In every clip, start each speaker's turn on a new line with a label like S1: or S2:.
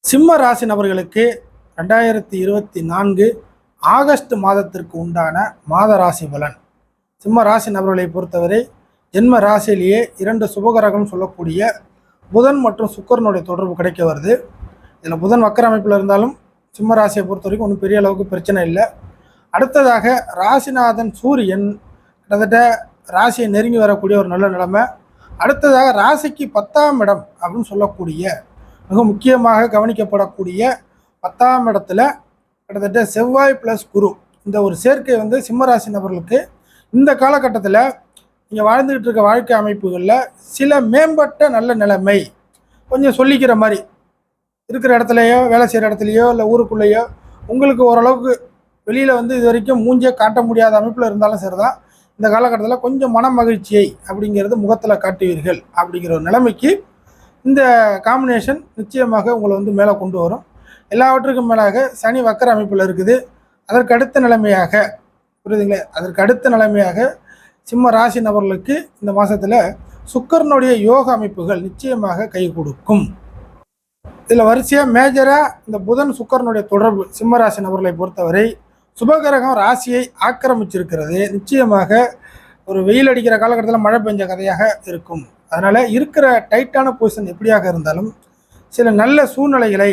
S1: சிம்ம ராசி நபர்களுக்கு 2024 ஆகஸ்ட் மாதத்திற்கு உண்டான மாத ராசி பலன். சிம்ம ராசி நபர்களை பொறுத்தவரை ஜென்ம ராசியிலேயே 2 சுபகரகம் சொல்லக்கூடிய புதன் மற்றும் சுக்கரனுடைய தொடர்பு கிடைக்க வருது. இதில் புதன் வக்கர அமைப்பில் இருந்தாலும் சிம்ம ராசியை பொறுத்த வரைக்கும் ஒன்றும் பெரிய அளவுக்கு பிரச்சனை இல்லை. அடுத்ததாக ராசிநாதன் சூரியன் கிட்டத்தட்ட ராசியை நெருங்கி வரக்கூடிய ஒரு நல்ல நிலைமை. அடுத்ததாக ராசிக்கு 10ஆம் இடம் அப்படின்னு சொல்லக்கூடிய மிக முக்கியமாக கவனிக்கப்படக்கூடிய 10ஆம் இடத்துல கிட்டத்தட்ட செவ்வாய் ப்ளஸ் குரு, இந்த ஒரு சேர்க்கை வந்து சிம்மராசி நபர்களுக்கு இந்த காலகட்டத்தில் நீங்கள் வாழ்ந்துக்கிட்டு இருக்க வாழ்க்கை அமைப்புகளில் சில மேம்பட்ட நல்ல நிலைமை கொஞ்சம் சொல்லிக்கிற மாதிரி இருக்கிற இடத்துலையோ வேலை செய்கிற இடத்துலையோ இல்லை ஊருக்குள்ளேயோ உங்களுக்கு ஓரளவுக்கு வெளியில் வந்து இது வரைக்கும் மூஞ்சே காட்ட முடியாத அமைப்பில் இருந்தாலும் சரிதான், இந்த காலகட்டத்தில் கொஞ்சம் மன மகிழ்ச்சியை அப்படிங்கிறது முகத்தில் காட்டுவீர்கள். அப்படிங்கிற ஒரு நிலைமைக்கு இந்த காம்பினேஷன் நிச்சயமாக உங்களை வந்து மேலே கொண்டு வரும். எல்லாவற்றுக்கும் மேலாக சனி வக்கர அமைப்பில் இருக்குது. அதற்கு அடுத்த நிலைமையாக புரியுதுங்களே, அதற்கு அடுத்த நிலைமையாக சிம்ம ராசி நபர்களுக்கு இந்த மாதத்தில் சுக்கரனுடைய யோக அமைப்புகள் நிச்சயமாக கை கொடுக்கும். இதில் வரிசையாக மேஜராக இந்த புதன் சுக்கரனுடைய தொடர்பு சிம்ம ராசி நபர்களை பொறுத்தவரை சுபகிரகம் ராசியை ஆக்கிரமிச்சிருக்கிறது. நிச்சயமாக ஒரு வெயில் அடிக்கிற காலகட்டத்தில் மழை பெஞ்ச கதையாக இருக்கும். அதனால் இருக்கிற டைட்டான பொசிஷன் எப்படியாக இருந்தாலும் சில நல்ல சூழ்நிலைகளை,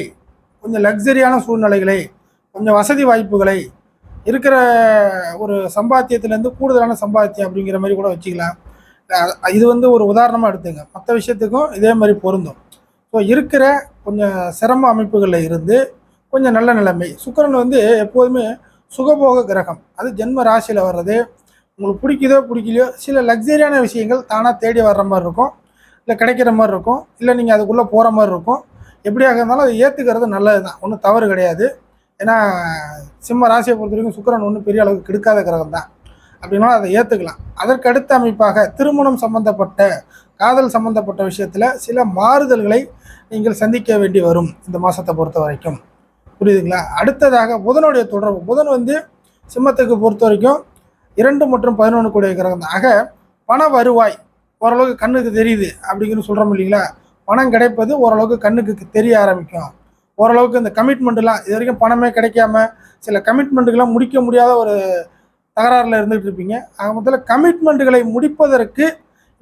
S1: கொஞ்சம் லக்ஸரியான சூழ்நிலைகளை, கொஞ்சம் வசதி வாய்ப்புகளை, இருக்கிற ஒரு சம்பாத்தியத்திலேருந்து கூடுதலான சம்பாத்தியம் அப்படிங்கிற மாதிரி கூட வச்சுக்கலாம். இது வந்து ஒரு உதாரணமாக எடுத்துங்க, மற்ற விஷயத்துக்கும் இதே மாதிரி பொருந்தும். ஸோ இருக்கிற கொஞ்சம் சிரம அமைப்புகளில் இருந்து கொஞ்சம் நல்ல நிலைமை. சுக்கிரன் வந்து எப்போதுமே சுகபோக கிரகம். அது ஜென்ம ராசியில் வர்றது உங்களுக்கு பிடிக்குதோ பிடிக்கலையோ சில லக்ஸரியான விஷயங்கள் தானாக தேடி வர்ற மாதிரி இருக்கும், இல்லை கிடைக்கிற மாதிரி இருக்கும், இல்லை நீங்கள் அதுக்குள்ளே போகிற மாதிரி இருக்கும். எப்படியாக இருந்தாலும் அதை ஏற்றுக்கிறது நல்லது தான், ஒன்றும் தவறு கிடையாது. ஏன்னா சிம்ம ராசியை பொறுத்த வரைக்கும் சுக்கிரன் ஒன்றும் பெரிய அளவுக்கு கெடுக்காத கிரகம் தான், அப்படின்னாலும் அதை ஏற்றுக்கலாம். அதற்கு அடுத்த அமைப்பாக திருமணம் சம்பந்தப்பட்ட, காதல் சம்பந்தப்பட்ட விஷயத்தில் சில மாறுதல்களை நீங்கள் சந்திக்க வேண்டி வரும் இந்த மாதத்தை பொறுத்த வரைக்கும். புரியுதுங்களா? அடுத்ததாக புதனுடைய தொடர்பு. புதன் வந்து சிம்மத்துக்கு பொறுத்த வரைக்கும் 2 மற்றும் 11 கூடிய கிரகம் தான். ஆக பண வருவாய் ஓரளவுக்கு கண்ணுக்கு தெரியுது அப்படிங்கிறது சொல்கிறோம் இல்லைங்களா? பணம் கிடைப்பது ஓரளவுக்கு கண்ணுக்கு தெரிய ஆரம்பிக்கும். ஓரளவுக்கு இந்த கமிட்மெண்ட்லாம் இது வரைக்கும் பணமே கிடைக்காம சில கமிட்மெண்ட்டுகள்லாம் முடிக்க முடியாத ஒரு தகராறில் இருந்துகிட்டு இருப்பீங்க. ஆக மொத்தத்தில் கமிட்மெண்ட்டுகளை முடிப்பதற்கு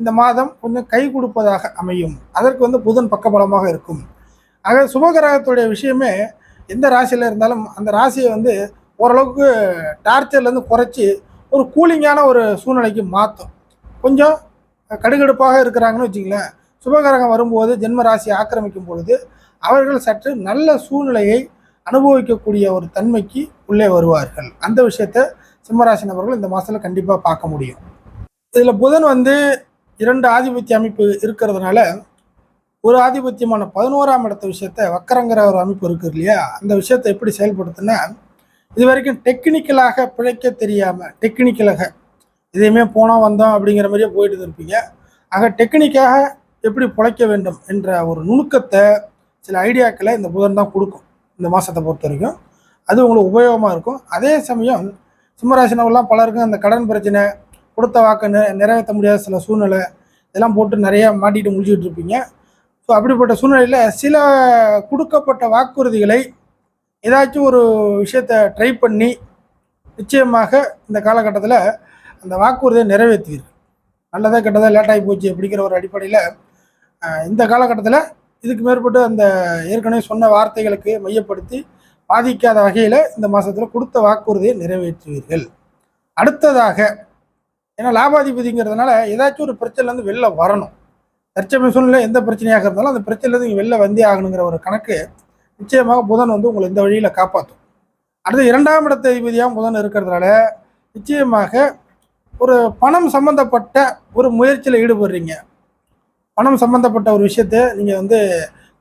S1: இந்த மாதம் கொஞ்சம் கை கொடுப்பதாக அமையும். அதற்கு வந்து புதன் பக்கபலமாக இருக்கும். ஆக சுபகிரகத்துடைய விஷயமே எந்த ராசியில் இருந்தாலும் அந்த ராசியை வந்து ஓரளவுக்கு டார்ச்சர்லேருந்து குறைச்சி ஒரு கூலிங்கான ஒரு சூழ்நிலைக்கு மாற்றும். கொஞ்சம் கடுகடுப்பாக இருக்கிறாங்கன்னு வச்சுங்களேன், சுபகிரகம் வரும்போது ஜென்ம ராசியை ஆக்கிரமிக்கும் பொழுது அவர்கள் சற்று நல்ல சூழ்நிலையை அனுபவிக்கக்கூடிய ஒரு தன்மைக்கு உள்ளே வருவார்கள். அந்த விஷயத்தை சிம்மராசி நபர்கள் இந்த மாதத்தில் கண்டிப்பாக பார்க்க முடியும். இதில் புதன் வந்து 2 ஆதிபத்திய அமைப்பு இருக்கிறதுனால ஒரு ஆதிபத்தியமான 11ஆம் இடத்த விஷயத்த வக்கரங்கிற ஒரு அமைப்பு இருக்குது இல்லையா, அந்த விஷயத்தை எப்படி செயல்படுத்துன்னா, இது வரைக்கும் டெக்னிக்கலாக பிழைக்க தெரியாமல் டெக்னிக்கலாக இதையுமே போனோம் வந்தோம் அப்படிங்கிற மாதிரியே போயிட்டு இருப்பீங்க. ஆக டெக்னிக்காக எப்படி பிழைக்க வேண்டும் என்ற ஒரு நுணுக்கத்தை, சில ஐடியாக்களை இந்த புதன் தான் கொடுக்கும் இந்த மாதத்தை பொறுத்த வரைக்கும். அது உங்களுக்கு உபயோகமாக இருக்கும். அதே சமயம் சிம்மராசினவெல்லாம் பலருக்கும் அந்த கடன் பிரச்சனை, கொடுத்த வாக்கு நிறைவேற்ற முடியாத சில சூழ்நிலை, இதெல்லாம் போட்டு நிறையா மாட்டிகிட்டு முடிச்சுட்டு இருப்பீங்க. ஸோ அப்படிப்பட்ட சூழ்நிலையில் சில கொடுக்கப்பட்ட வாக்குறுதிகளை ஏதாச்சும் ஒரு விஷயத்தை ட்ரை பண்ணி நிச்சயமாக இந்த காலகட்டத்தில் அந்த வாக்குறுதியை நிறைவேற்றுவீர்கள். நல்லதாக கெட்டதாக லேட்டாகி போச்சு அப்படிங்கிற ஒரு அடிப்படையில் இந்த காலகட்டத்தில் இதுக்கு மேற்பட்டு அந்த ஏற்கனவே சொன்ன வார்த்தைகளுக்கு மையப்படுத்தி பாதிக்காத வகையில் இந்த மாதத்தில் கொடுத்த வாக்குறுதியை நிறைவேற்றுவீர்கள். அடுத்ததாக ஏன்னா லாபாதிபதிங்கிறதுனால ஏதாச்சும் ஒரு பிரச்சனைலேருந்து வெளில வரணும். தற்சமய சூழ்நிலை எந்த பிரச்சனையாக இருந்தாலும் அந்த பிரச்சனையிலேருந்து நீங்கள் வெளில வந்தே ஆகணுங்கிற ஒரு கணக்கு நிச்சயமாக புதன் வந்து உங்களை இந்த வழியில் காப்பாற்றும். அடுத்து 2ஆம் இடத்த அதிபதியாக புதன் இருக்கிறதுனால நிச்சயமாக ஒரு பணம் சம்பந்தப்பட்ட ஒரு முயற்சியில் ஈடுபடுறீங்க. பணம் சம்பந்தப்பட்ட ஒரு விஷயத்தை நீங்கள் வந்து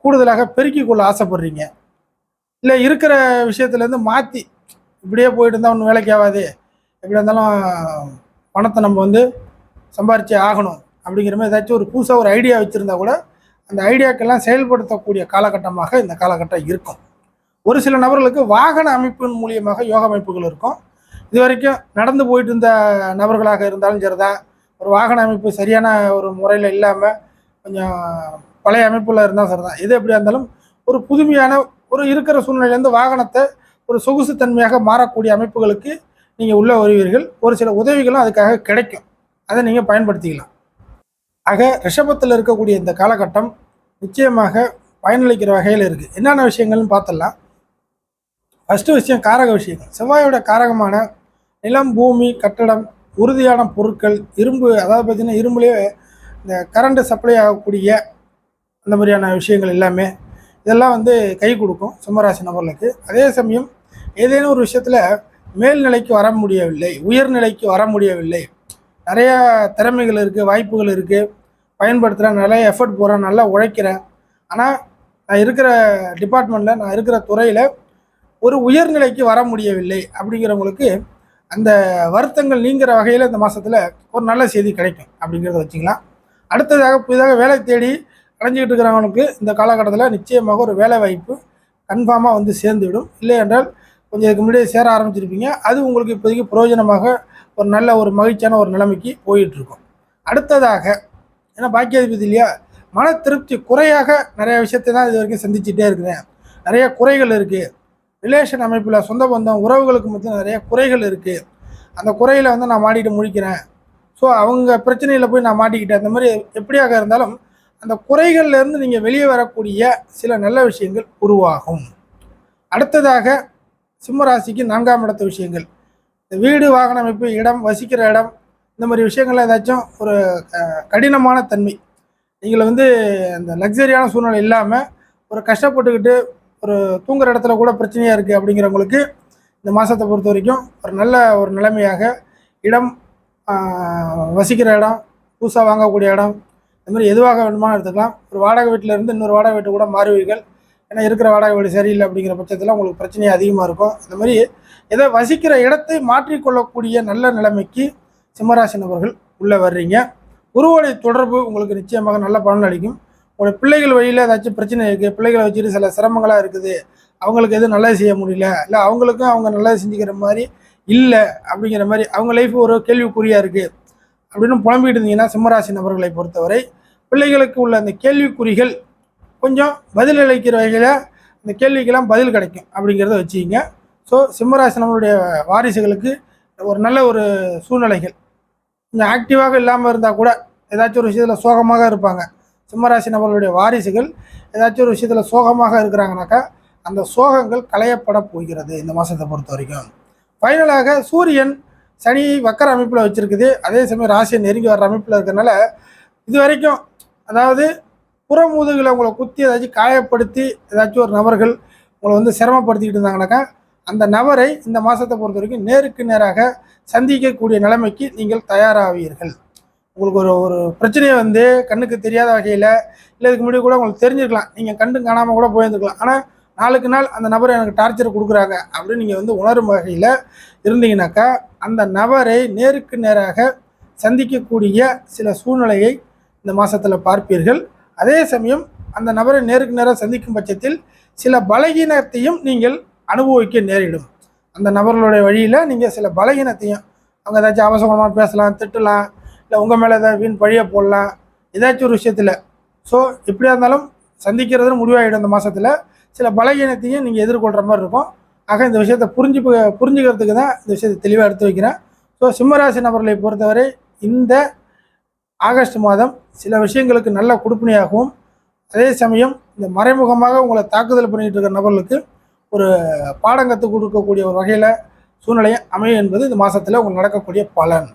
S1: கூடுதலாக பெருக்கிக் கொள்ள ஆசைப்படுறீங்க. இல்லை இருக்கிற விஷயத்துலேருந்து மாற்றி இப்படியே போயிட்டு இருந்தால் ஒன்றும் வேலைக்கு ஆகாது, எப்படி இருந்தாலும் பணத்தை நம்ம வந்து சம்பாரிச்சே ஆகணும் அப்படிங்கிற மாதிரி ஏதாச்சும் ஒரு புதுசாக ஒரு ஐடியா வச்சுருந்தா கூட அந்த ஐடியாக்கெல்லாம் செயல்படுத்தக்கூடிய காலகட்டமாக இந்த காலகட்டம் இருக்கும். ஒரு சில நபர்களுக்கு வாகன அமைப்பின் மூலியமாக யோக அமைப்புகள் இருக்கும். இது வரைக்கும் நடந்து போயிட்டு இருந்த நபர்களாக இருந்தாலும் சரிதான், ஒரு வாகன அமைப்பு சரியான ஒரு முறையில் இல்லாமல் கொஞ்சம் பழைய அமைப்புல இருந்தால் சரிதான். எது எப்படியா இருந்தாலும் ஒரு புதுமையான ஒரு இருக்கிற சூழ்நிலையிலேருந்து வாகனத்தை ஒரு சொகுசு தன்மையாக மாறக்கூடிய அமைப்புகளுக்கு நீங்கள் உள்ளே வருவீர்கள். ஒரு சில உதவிகளும் அதுக்காக கிடைக்கும், அதை நீங்கள் பயன்படுத்திக்கலாம். ஆக ரிஷபத்தில் இருக்கக்கூடிய இந்த காலகட்டம் நிச்சயமாக பயனளிக்கிற வகையில் இருக்குது. என்னென்ன விஷயங்கள்னு பார்த்துடலாம். ஃபஸ்ட்டு விஷயம் காரக விஷயங்கள். செவ்வாயோட காரகமான நிலம், பூமி, கட்டடம், உறுதியான பொருட்கள், இரும்பு, அதாவது பார்த்திங்கன்னா இரும்புலேயே இந்த கரண்ட்டு சப்ளை ஆகக்கூடிய அந்த மாதிரியான விஷயங்கள் எல்லாமே இதெல்லாம் வந்து கை கொடுக்கும் சிம்மராசி நபர்களுக்கு. அதே சமயம் ஏதேனும் ஒரு விஷயத்தில் மேல்நிலைக்கு வர முடியவில்லை, உயர்நிலைக்கு வர முடியவில்லை, நிறையா திறமைகள் இருக்குது, வாய்ப்புகள் இருக்குது, பயன்படுத்துகிறேன், நிறைய எஃபர்ட் போடுறேன், நல்லா உழைக்கிறேன், ஆனால் நான் இருக்கிற டிபார்ட்மெண்ட்டில், நான் இருக்கிற துறையில் ஒரு உயர்நிலைக்கு வர முடியவில்லை அப்படிங்கிறவங்களுக்கு அந்த வருத்தங்கள் நீங்கிற வகையில் இந்த மாதத்தில் ஒரு நல்ல செய்தி கிடைக்கும் அப்படிங்கிறத வச்சுக்கலாம். அடுத்ததாக புதிதாக வேலை தேடி அடைஞ்சிக்கிட்டு இருக்கிறவங்களுக்கு இந்த காலகட்டத்தில் நிச்சயமாக ஒரு வேலை வாய்ப்பு கன்ஃபார்மாக வந்து சேர்ந்துவிடும். இல்லை என்றால் கொஞ்சம் இதுக்கு முன்னாடியே சேர ஆரம்பிச்சிருப்பீங்க, அது உங்களுக்கு இப்போதைக்கு பிரயோஜனமாக ஒரு நல்ல ஒரு மகிழ்ச்சியான ஒரு நிலைமைக்கு போயிட்டுருக்கும். அடுத்ததாக ஏன்னா பாக்கியாதிபதி இல்லையா, மன திருப்தி குறையாக நிறைய விஷயத்தை தான் இது வரைக்கும் சந்திச்சுட்டே இருக்கிறேன், நிறைய குறைகள் இருக்குது, ரிலேஷன் அமைப்பில் சொந்த பந்தம் உறவுகளுக்கு மத்தியில் நிறைய குறைகள் இருக்குது, அந்த குறையில் வந்து நான் மாட்டிகிட்டு முடிக்கிறேன், ஸோ அவங்க பிரச்சனையில் போய் நான் மாட்டிக்கிட்டேன், அந்த மாதிரி எப்படியாக இருந்தாலும் அந்த குறைகள்லேருந்து நீங்கள் வெளியே வரக்கூடிய சில நல்ல விஷயங்கள் உருவாகும். அடுத்ததாக சிம்மராசிக்கு 4ஆம் இடத்து விஷயங்கள், இந்த வீடு, வாகன அமைப்பு, இடம், வசிக்கிற இடம், இந்த மாதிரி விஷயங்கள்ல ஏதாச்சும் ஒரு கடினமான தன்மை, நீங்கள் வந்து அந்த லக்ஸரியான சூழ்நிலை இல்லாமல் ஒரு கஷ்டப்பட்டுக்கிட்டு ஒரு தூங்குற இடத்துல கூட பிரச்சனையாக இருக்குது அப்படிங்கிறவங்களுக்கு இந்த மாதத்தை பொறுத்த வரைக்கும் ஒரு நல்ல ஒரு நிலைமையாக இடம், வசிக்கிற இடம், புதுசாக வாங்கக்கூடிய இடம், இந்த மாதிரி எதுவாக வேணுமானு எடுத்துக்கலாம். ஒரு வாடகை வீட்டில் இருந்து இன்னொரு வாடகை வீட்டு கூட மாறுவீர்கள். ஏன்னா இருக்கிற வாடகை வீடு சரியில்லை அப்படிங்கிற பட்சத்தில் உங்களுக்கு பிரச்சனை அதிகமாக இருக்கும். அந்த மாதிரி ஏதோ வசிக்கிற இடத்தை மாற்றிக்கொள்ளக்கூடிய நல்ல நிலைமைக்கு சிம்மராசி நபர்கள் உள்ளே வர்றீங்க. குருவோடைய தொடர்பு உங்களுக்கு நிச்சயமாக நல்ல பலன் அளிக்கும். உங்களுடைய பிள்ளைகள் வழியில் ஏதாச்சும் பிரச்சனை இருக்குது, பிள்ளைகளை வச்சுட்டு சில சிரமங்களாக இருக்குது, அவங்களுக்கு எதுவும் நல்லது செய்ய முடியல, இல்லை அவங்களுக்கும் அவங்க நல்லது செஞ்சுக்கிற மாதிரி இல்லை அப்படிங்கிற மாதிரி அவங்க லைஃப் ஒரு கேள்விக்குறியாக இருக்குது அப்படின்னு புலம்பிக்கிட்டு இருந்தீங்கன்னா சிம்மராசி நபர்களை பொறுத்தவரை பிள்ளைகளுக்கு உள்ள அந்த கேள்விக்குறிகள் கொஞ்சம் பதில் அளிக்கிற வகையில் இந்த கேள்விக்கெல்லாம் பதில் கிடைக்கும் அப்படிங்கிறத வச்சுக்கிங்க. ஸோ சிம்மராசி நபருடைய வாரிசுகளுக்கு ஒரு நல்ல ஒரு சூழ்நிலைகள், கொஞ்சம் ஆக்டிவாக இல்லாமல் இருந்தால் கூட ஏதாச்சும் ஒரு விஷயத்தில் சோகமாக இருப்பாங்க. சிம்மராசி நபர்களுடைய வாரிசுகள் ஏதாச்சும் ஒரு விஷயத்தில் சோகமாக இருக்கிறாங்கனாக்கா அந்த சோகங்கள் களையப்பட போகிறது இந்த மாதத்தை பொறுத்த வரைக்கும். ஃபைனலாக சூரியன் சனி வக்கர அமைப்பில் வச்சுருக்குது, அதே சமயம் ராசியை நெருங்கி வர்ற அமைப்பில் இருக்கிறனால இது வரைக்கும் அதாவது புறமுதுகில் உங்களை குத்தி ஏதாச்சும் காயப்படுத்தி ஏதாச்சும் ஒரு நபர்கள் உங்களை வந்து சிரமப்படுத்திக்கிட்டு இருந்தாங்கனாக்கா அந்த நபரை இந்த மாதத்தை பொறுத்த வரைக்கும் நேருக்கு நேராக சந்திக்கக்கூடிய நிலைமைக்கு நீங்கள் தயாராவீர்கள். உங்களுக்கு ஒரு ஒரு பிரச்சனையை வந்து கண்ணுக்கு தெரியாத வகையில் இல்லை இதுக்கு முன்னாடி கூட உங்களுக்கு தெரிஞ்சிருக்கலாம், நீங்கள் கண்டு காணாமல் கூட போயிருந்துக்கலாம், ஆனால் நாளுக்கு நாள் அந்த நபரை எனக்கு டார்ச்சர் கொடுக்குறாங்க அப்படின்னு நீங்கள் வந்து உணரும் வகையில் இருந்தீங்கன்னாக்கா அந்த நபரை நேருக்கு நேராக சந்திக்கக்கூடிய சில சூழ்நிலையை இந்த மாதத்தில் பார்ப்பீர்கள். அதே சமயம் அந்த நபரை நேருக்கு நேராக சந்திக்கும் பட்சத்தில் சில பலகீனத்தையும் நீங்கள் அனுபவிக்க நேரிடும். அந்த நபர்களுடைய வழியில் நீங்கள் சில பலகீனத்தையும், அவங்க ஏதாச்சும் அவசரமாக பேசலாம், திட்டலாம், இல்லை உங்கள் மேலே ஏதாவது வீண் பழிய போடலாம் ஏதாச்சும் ஒரு விஷயத்தில். ஸோ எப்படியா இருந்தாலும் சந்திக்கிறதுன்னு முடிவாகிடும். இந்த மாதத்தில் சில பலகீனத்தையும் நீங்கள் எதிர்கொள்கிற மாதிரி இருக்கும். ஆக இந்த விஷயத்தை புரிஞ்சுக்கிறதுக்கு தான் இந்த விஷயத்தை தெளிவாக எடுத்து வைக்கிறேன். ஸோ சிம்மராசி நபர்களை பொறுத்தவரை இந்த ஆகஸ்ட் மாதம் சில விஷயங்களுக்கு நல்ல கொடுப்பினையாகவும், அதே சமயம் இந்த மறைமுகமாக உங்களை தாக்குதல் பண்ணிகிட்டு இருக்கிற நபர்களுக்கு ஒரு பாடம் கற்றுக் கொடுக்கக்கூடிய ஒரு வகையில் சூழ்நிலையை அமையும் என்பது இந்த மாதத்தில் உங்களுக்கு நடக்கக்கூடிய பலன்.